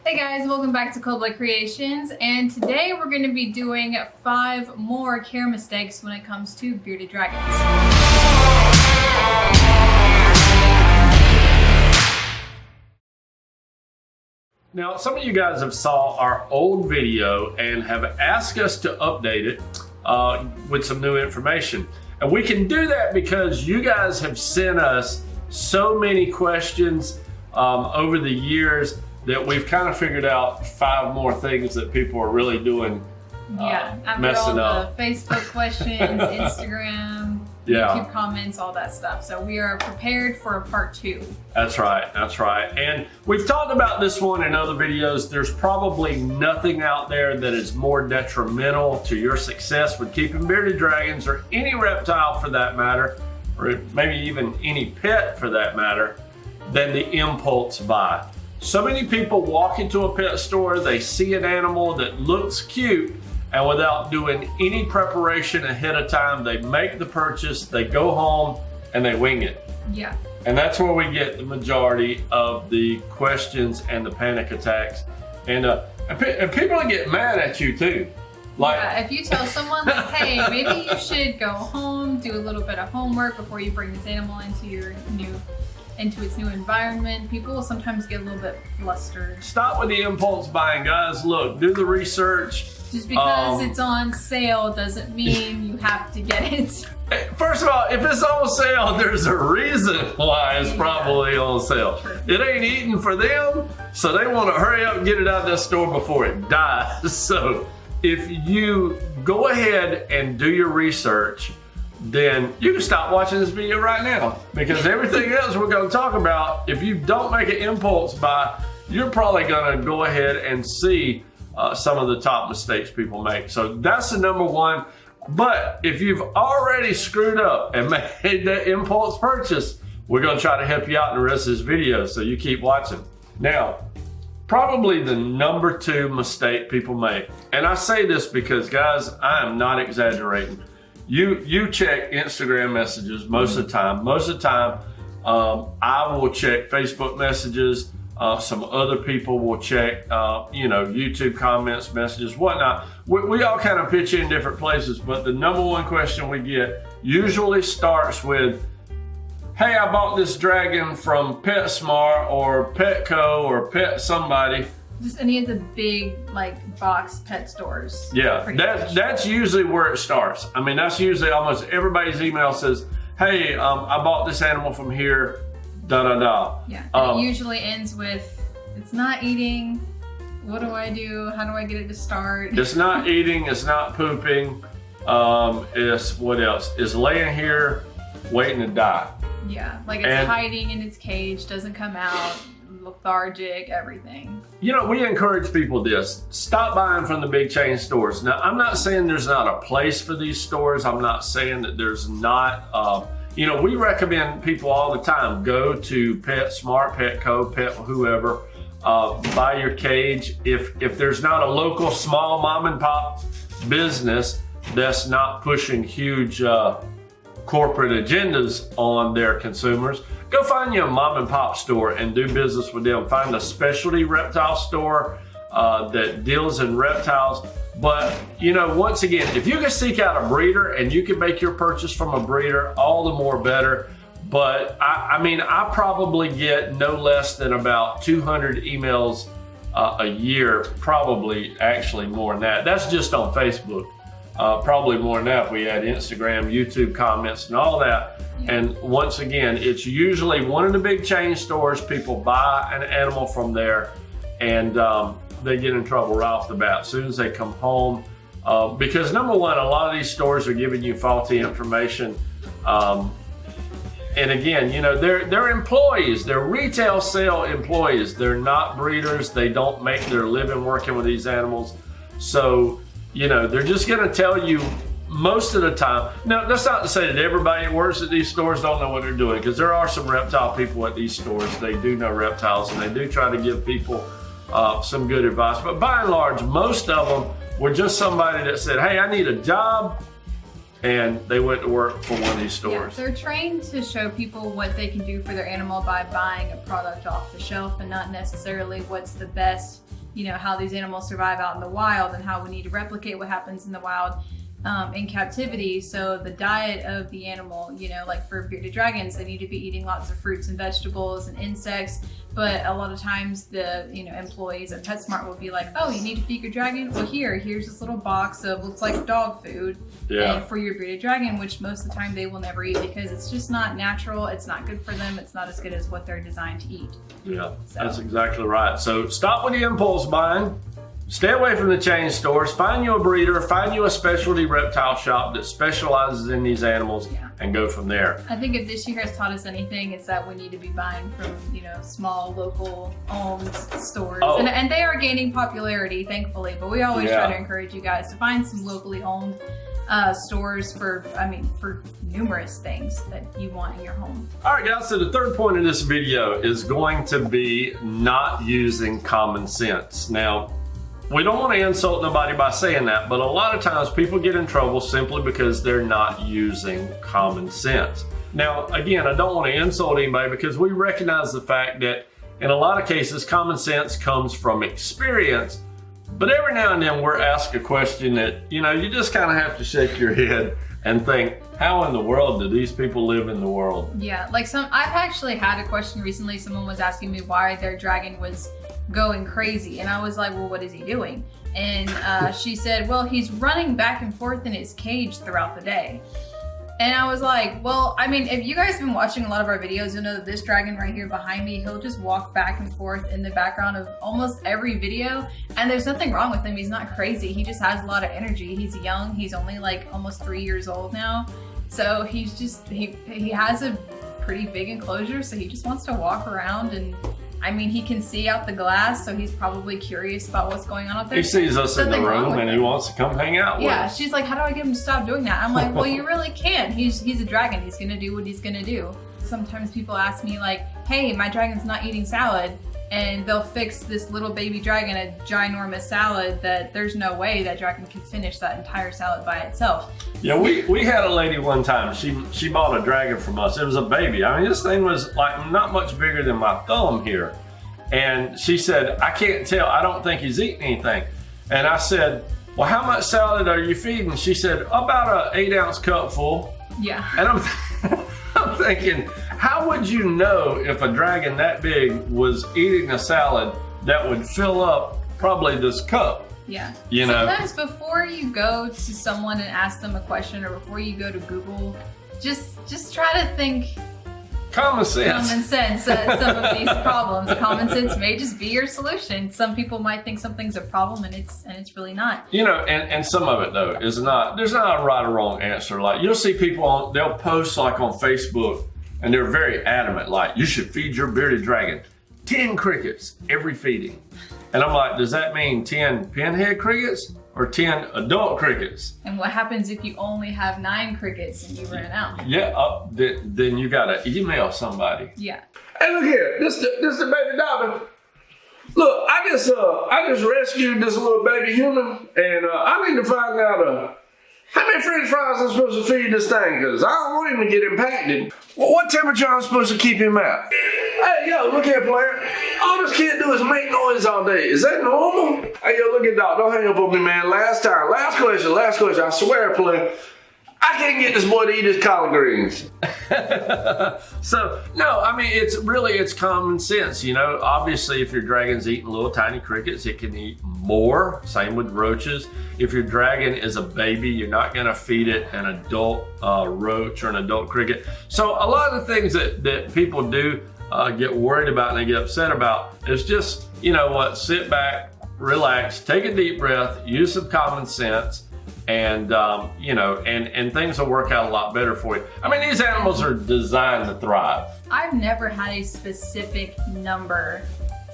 Hey guys, welcome back to Cold Blood Creations, and today we're going to be doing 5 more care mistakes when it comes to bearded dragons. Now, some of you guys have saw our old video and have asked us to update it with some new information. And we can do that because you guys have sent us so many questions over the years that we've kind of figured out 5 more things that people are really doing After all the Facebook questions, Instagram, YouTube comments, all that stuff. So we are prepared for a part 2. That's right, that's right. And we've talked about this one in other videos. There's probably nothing out there that is more detrimental to your success with keeping bearded dragons, or any reptile for that matter, or maybe even any pet for that matter, than the impulse buy. So many people walk into a pet store, they see an animal that looks cute, and without doing any preparation ahead of time, they make the purchase, they go home, and they wing it. Yeah. And that's where we get the majority of the questions and the panic attacks. And people get mad at you too. Like, if you tell someone like, hey, maybe you should go home, do a little bit of homework before you bring this animal into its new environment, people will sometimes get a little bit flustered. Stop with the impulse buying, guys. Look, do the research. Just because it's on sale doesn't mean you have to get it. First of all, if it's on sale, there's a reason why it's probably on sale. True. It ain't eating for them, so they want to hurry up and get it out of that store before it dies. So if you go ahead and do your research, then you can stop watching this video right now, because everything else we're going to talk about, if you don't make an impulse buy, you're probably going to go ahead and see some of the top mistakes people make. So that's the number one. But if you've already screwed up and made that impulse purchase, we're going to try to help you out in the rest of this video, so you keep watching. Now, probably the number 2 mistake people make, and I say this because, guys, I am not exaggerating. You check Instagram messages most of the time. Most of the time, I will check Facebook messages. Some other people will check, YouTube comments, messages, whatnot. We all kind of pitch in different places, but the number 1 question we get usually starts with, hey, I bought this dragon from PetSmart or Petco or Pet somebody. Just any of the big, box pet stores. Yeah, that's usually where it starts. I mean, that's usually almost everybody's email says, hey, I bought this animal from here, da-da-da. Yeah, and it usually ends with, it's not eating, what do I do? How do I get it to start? It's not eating, it's not pooping, it's, what else? It's laying here waiting to die. Yeah, it's hiding in its cage, doesn't come out, lethargic, everything. You know, we encourage people this. Stop buying from the big chain stores. Now, I'm not saying there's not a place for these stores. I'm not saying that there's not, we recommend people all the time, go to PetSmart, Petco, Pet whoever, buy your cage. If there's not a local small mom and pop business that's not pushing huge corporate agendas on their consumers, go find you a mom and pop store and do business with them. Find a specialty reptile store that deals in reptiles. But, once again, if you can seek out a breeder and you can make your purchase from a breeder, all the more better. But I probably get no less than about 200 emails a year, probably actually more than that. That's just on Facebook. Probably more than that if we add Instagram, YouTube comments and all that. Yeah. And once again, it's usually one of the big chain stores. People buy an animal from there, and they get in trouble right off the bat as soon as they come home. Because number 1, a lot of these stores are giving you faulty information. And again, they're employees, they're retail sale employees. They're not breeders. They don't make their living working with these animals. So, they're just going to tell you most of the time. Now, that's not to say that everybody that works at these stores don't know what they're doing, because there are some reptile people at these stores. They do know reptiles, and they do try to give people some good advice. But by and large, most of them were just somebody that said, hey, I need a job. and they went to work for one of these Yeah, stores. they're trained to show people what they can do for their animal by buying a product off the shelf and not necessarily what's the best, how these animals survive out in the wild and how we need to replicate what happens in the wild in captivity. So the diet of the animal, like for bearded dragons, they need to be eating lots of fruits and vegetables and insects. But a lot of times the employees at PetSmart will be like, oh, you need to feed your dragon? Well, here's this little box of looks like dog food and for your bearded dragon, which most of the time they will never eat because it's just not natural. It's not good for them. It's not as good as what they're designed to eat. Yeah, that's exactly right. So stop with the impulse buying. Stay away from the chain stores. Find you a breeder. Find you a specialty reptile shop that specializes in these animals and go from there. I think if this year has taught us anything, it's that we need to be buying from, small local owned stores. Oh. And they are gaining popularity, thankfully, but we always try to encourage you guys to find some locally owned stores for numerous things that you want in your home. All right, guys, so the third point of this video is going to be not using common sense. Now, we don't want to insult nobody by saying that, but a lot of times people get in trouble simply because they're not using common sense. Now, again, I don't want to insult anybody because we recognize the fact that in a lot of cases, common sense comes from experience, but every now and then we're asked a question that, you just kind of have to shake your head and think, how in the world do these people live in the world? Yeah, I've actually had a question recently. Someone was asking me why their dragon was going crazy, and I was like, well, what is he doing? And she said, well, he's running back and forth in his cage throughout the day. And I was like, well, if you guys have been watching a lot of our videos, you'll know that this dragon right here behind me, he'll just walk back and forth in the background of almost every video, and there's nothing wrong with him. He's not crazy. He just has a lot of energy. He's young. He's only like almost 3 years old now. So he's just, he has a pretty big enclosure, so he just wants to walk around, and he can see out the glass, so he's probably curious about what's going on out there. He sees us in the room and he wants to come hang out with us. Yeah, she's like, how do I get him to stop doing that? I'm like, well, you really can't. He's a dragon. He's gonna do what he's gonna do. Sometimes people ask me like, hey, my dragon's not eating salad, and they'll fix this little baby dragon a ginormous salad that there's no way that dragon can finish that entire salad by itself. Yeah, we had a lady one time, she bought a dragon from us. It was a baby. This thing was like not much bigger than my thumb here. And she said, I can't tell, I don't think he's eating anything. And I said, well, how much salad are you feeding? She said, about an 8-ounce cup full. Yeah. And I'm thinking, how would you know if a dragon that big was eating a salad that would fill up probably this cup? Yeah. Sometimes before you go to someone and ask them a question, or before you go to Google, just try to think common sense. Some of these problems. Common sense may just be your solution. Some people might think something's a problem and it's really not. And some of it though is not, there's not a right or wrong answer. Like you'll see people they'll post like on Facebook and they're very adamant, like you should feed your bearded dragon 10 crickets every feeding. And I'm like, does that mean 10 pinhead crickets or 10 adult crickets? And what happens if you only have 9 crickets and you run out? Yeah, then you gotta email somebody. Yeah. Hey, look here, this the baby daughter. Look, I just rescued this little baby human, and I need to find out how many French fries I'm supposed to feed this thing, because I don't want him to get impacted. Well, what temperature I'm supposed to keep him at? Hey, yo, look here, player. All this kid do is make noise all day. Is that normal? Hey, yo, look at Doc. Don't hang up on me, man. Last question. I swear, player. I can't get this boy to eat his collard greens. So, no, it's common sense, Obviously, if your dragon's eating little tiny crickets, it can eat more. Same with roaches. If your dragon is a baby, you're not going to feed it an adult roach or an adult cricket. So a lot of the things that people do get worried about and they get upset about is just, sit back, relax, take a deep breath, use some common sense, and and things will work out a lot better for you. These animals are designed to thrive. I've never had a specific number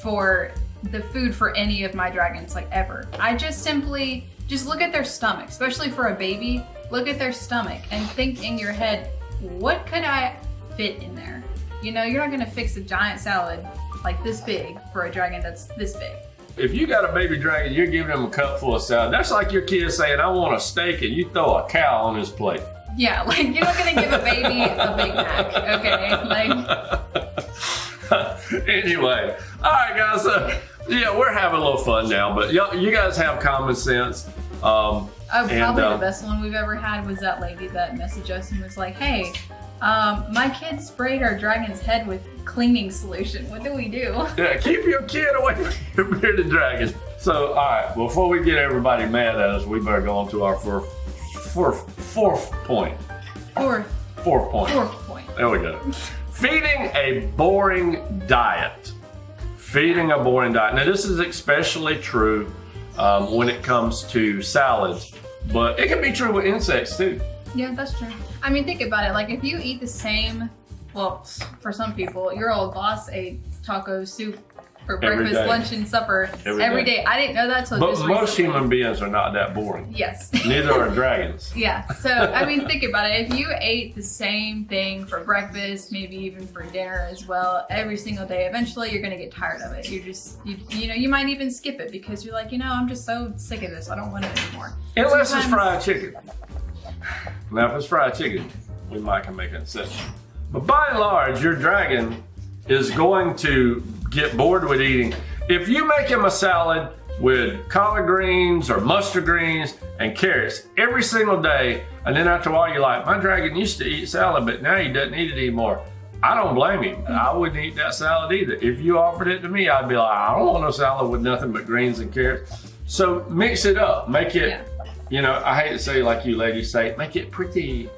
for the food for any of my dragons, like ever. I just simply look at their stomach, especially for a baby. Look at their stomach and think in your head, what could I fit in there? You're not gonna fix a giant salad like this big for a dragon that's this big. If you got a baby dragon, you're giving him a cup full of salad. That's like your kid saying, I want a steak, and you throw a cow on his plate. Yeah, like you're not gonna give a baby a Big Mac, okay? Like. Anyway, all right, guys. Yeah, we're having a little fun now, but you guys have common sense. Probably the best one we've ever had was that lady that messaged us and was like, hey, my kid sprayed our dragon's head with cleaning solution. What do we do? Yeah, keep your kid away from your bearded dragon. So, all right, before we get everybody mad at us, we better go on to our fourth point. Fourth point. There we go. Feeding a boring diet. Feeding a boring diet. Now, this is especially true when it comes to salads, but it can be true with insects too. Yeah, that's true. I mean, think about it. Like, if you eat the same, well, for some people, your old boss ate taco soup for breakfast, lunch, and supper every day. I didn't know that till just recently. But most human beings are not that boring. Yes. Neither are dragons. Yeah. So, I mean, think about it. If you ate the same thing for breakfast, maybe even for dinner as well, every single day, eventually you're going to get tired of it. You're just, you might even skip it because you're like, I'm just so sick of this. I don't want it anymore. Unless it's fried chicken. Now, if it's fried chicken, we might can make an exception. But by and large, your dragon is going to get bored with eating. If you make him a salad with collard greens or mustard greens and carrots every single day, and then after a while you're like, my dragon used to eat salad, but now he doesn't eat it anymore. I don't blame him. I wouldn't eat that salad either. If you offered it to me, I'd be like, I don't want no salad with nothing but greens and carrots. So mix it up. Make it, I hate to say like you ladies say, make it pretty.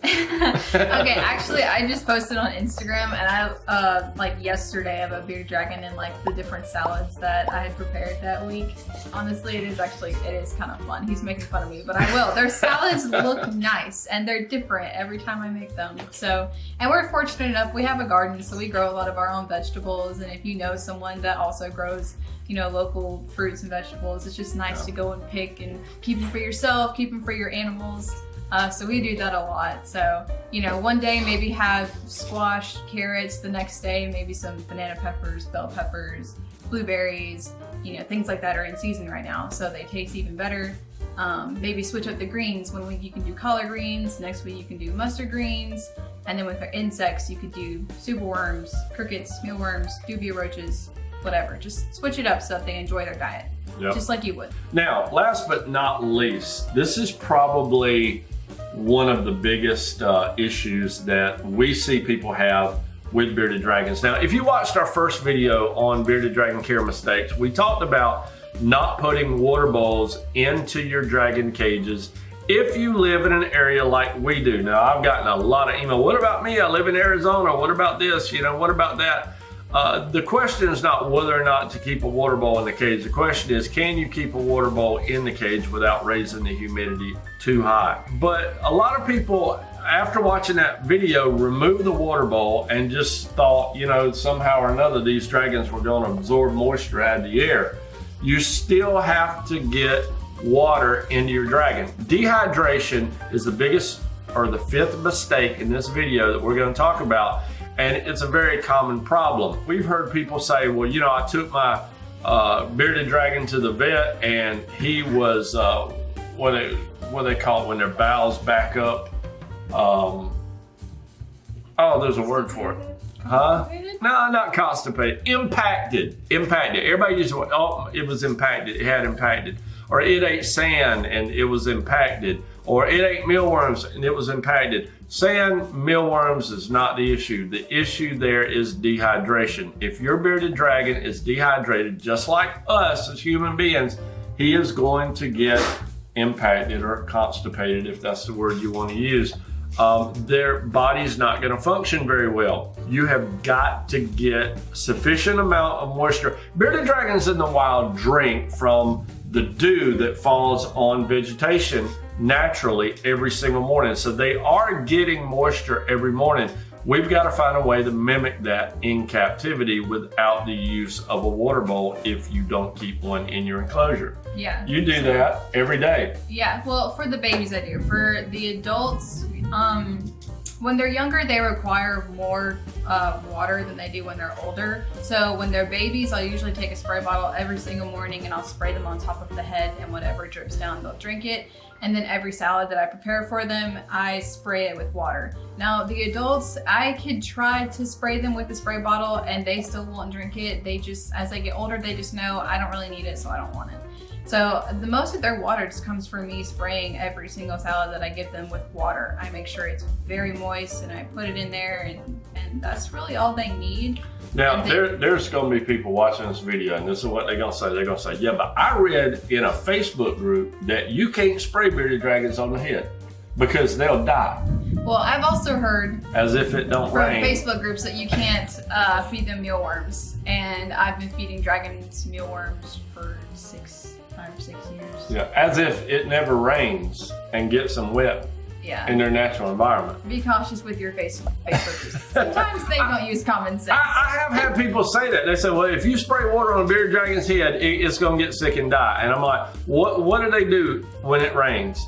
Okay, actually, I just posted on Instagram, and I like yesterday of a bearded dragon and like the different salads that I had prepared that week. Honestly, it is kind of fun. He's making fun of me, but I will. Their salads look nice and they're different every time I make them. So, and we're fortunate enough, we have a garden, so we grow a lot of our own vegetables. And if you know someone that also grows, local fruits and vegetables, it's just nice to go and pick and keep them for yourself, keep them for your animals. So we do that a lot. So, one day maybe have squash, carrots, the next day maybe some banana peppers, bell peppers, blueberries, things like that are in season right now, so they taste even better. Maybe switch up the greens. One week you can do collard greens, next week you can do mustard greens, and then with our insects you could do super worms, crickets, mealworms, dubia roaches, whatever. Just switch it up so that they enjoy their diet, just like you would. Now, last but not least, this is probably one of the biggest issues that we see people have with bearded dragons. Now, if you watched our first video on bearded dragon care mistakes, we talked about not putting water bowls into your dragon cages if you live in an area like we do. Now, I've gotten a lot of email, what about me? I live in Arizona. What about this? What about that? The question is not whether or not to keep a water bowl in the cage. The question is, can you keep a water bowl in the cage without raising the humidity too high? But a lot of people, after watching that video, removed the water bowl and just thought, somehow or another, these dragons were going to absorb moisture out of the air. You still have to get water into your dragon. Dehydration is the biggest or the fifth mistake in this video that we're going to talk about. And it's a very common problem. We've heard people say, well, I took my bearded dragon to the vet and he was, what they call it when their bowels back up. There's a word for it. Huh? No, not constipated. Impacted. Everybody uses it was impacted. It had impacted. Or it ate sand and it was impacted. Or it ate mealworms and it was impacted. Sand, mealworms is not the issue. The issue there is dehydration. If your bearded dragon is dehydrated, just like us as human beings, he is going to get impacted or constipated, if that's the word you want to use. Their body's not going to function very well. You have got to get sufficient amount of moisture. Bearded dragons in the wild drink from the dew that falls on vegetation naturally every single morning. So they are getting moisture every morning. We've got to find a way to mimic that in captivity without the use of a water bowl if you don't keep one in your enclosure. Yeah. You do that every day. Yeah, well, for the babies I do. For the adults, When they're younger, they require more water than they do when they're older. So when they're babies, I'll usually take a spray bottle every single morning and I'll spray them on top of the head, and whatever drips down, they'll drink it. And then every salad that I prepare for them, I spray it with water. Now the adults, I could try to spray them with the spray bottle and they still won't drink it. They just, as they get older, they just know I don't really need it, so I don't want it. So the most of their water just comes from me spraying every single salad that I give them with water. I make sure it's very moist and I put it in there, and that's really all they need. Now, there's going to be people watching this video, and this is what they're going to say. They're going to say, yeah, but I read in a Facebook group that you can't spray bearded dragons on the head because they'll die. Well, I've also heard as if it don't from rain. Facebook groups that you can't feed them mealworms, and I've been feeding dragons mealworms for 5 or 6 years. Yeah, as if it never rains and gets them wet. Yeah. In their natural environment. Be cautious with your Facebook groups. Sometimes they don't use common sense. I have had people say that. They say, well, if you spray water on a bearded dragon's head, it's going to get sick and die. And I'm like, what do they do when it rains?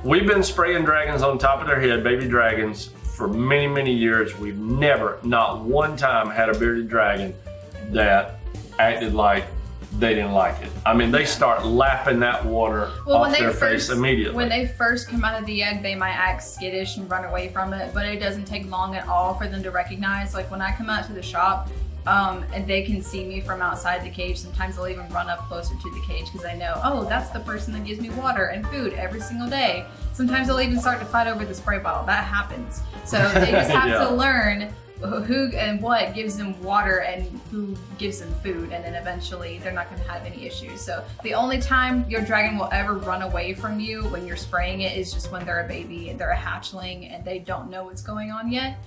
We've been spraying dragons on top of their head, baby dragons, for many, many years. We've never, not one time, had a bearded dragon that acted like they didn't like it. I mean, they start lapping that water off their face immediately. When they first come out of the egg, they might act skittish and run away from it, but it doesn't take long at all for them to recognize. Like when I come out to the shop, and they can see me from outside the cage, sometimes they'll even run up closer to the cage because I know, oh, that's the person that gives me water and food every single day. Sometimes they'll even start to fight over the spray bottle. That happens. So they just have to learn who and what gives them water and who gives them food, and then eventually they're not going to have any issues. So the only time your dragon will ever run away from you when you're spraying it is just when they're a baby and they're a hatchling and they don't know what's going on yet.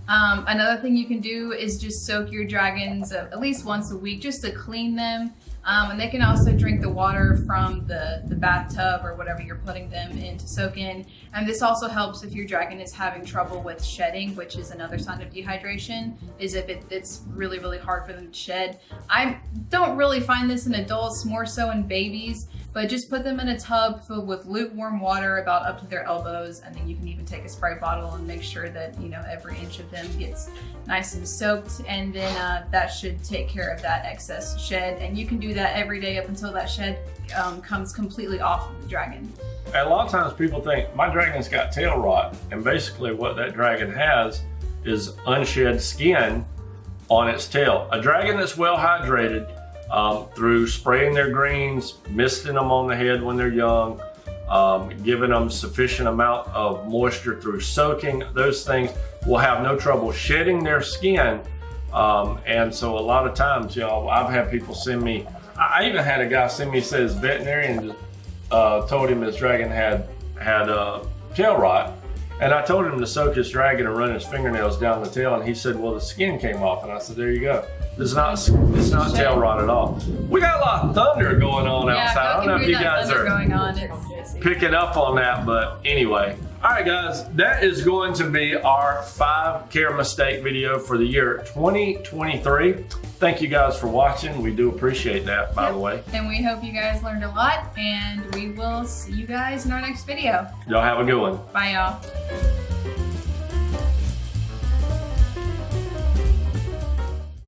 Another thing you can do is just soak your dragons at least once a week just to clean them. And they can also drink the water from the bathtub or whatever you're putting them in to soak in. And this also helps if your dragon is having trouble with shedding, which is another sign of dehydration, is if it's really, really hard for them to shed. I don't really find this in adults, more so in babies, but just put them in a tub filled with lukewarm water about up to their elbows, and then you can even take a spray bottle and make sure that, you know, every inch of them gets nice and soaked, and then that should take care of that excess shed. And you can do that every day up until that shed comes completely off of the dragon. A lot of times people think, my dragon's got tail rot, and basically what that dragon has is unshed skin on its tail. A dragon that's well hydrated, through spraying their greens, misting them on the head when they're young, giving them sufficient amount of moisture through soaking, those things will have no trouble shedding their skin. And so a lot of times, you know, I've had people send me, I even had a guy send me, says veterinarian told him his dragon had tail rot. And I told him to soak his dragon and run his fingernails down the tail, and he said, well, the skin came off. And I said, there you go. It's not tail rot at all. We got a lot of thunder going on outside. I don't know if you guys are picking up on that, but anyway. All right, guys, that is going to be our 5 care mistake video for the year 2023. Thank you guys for watching. We do appreciate that, by the way. And we hope you guys learned a lot, and we will see you guys in our next video. Y'all have a good one. Bye, y'all.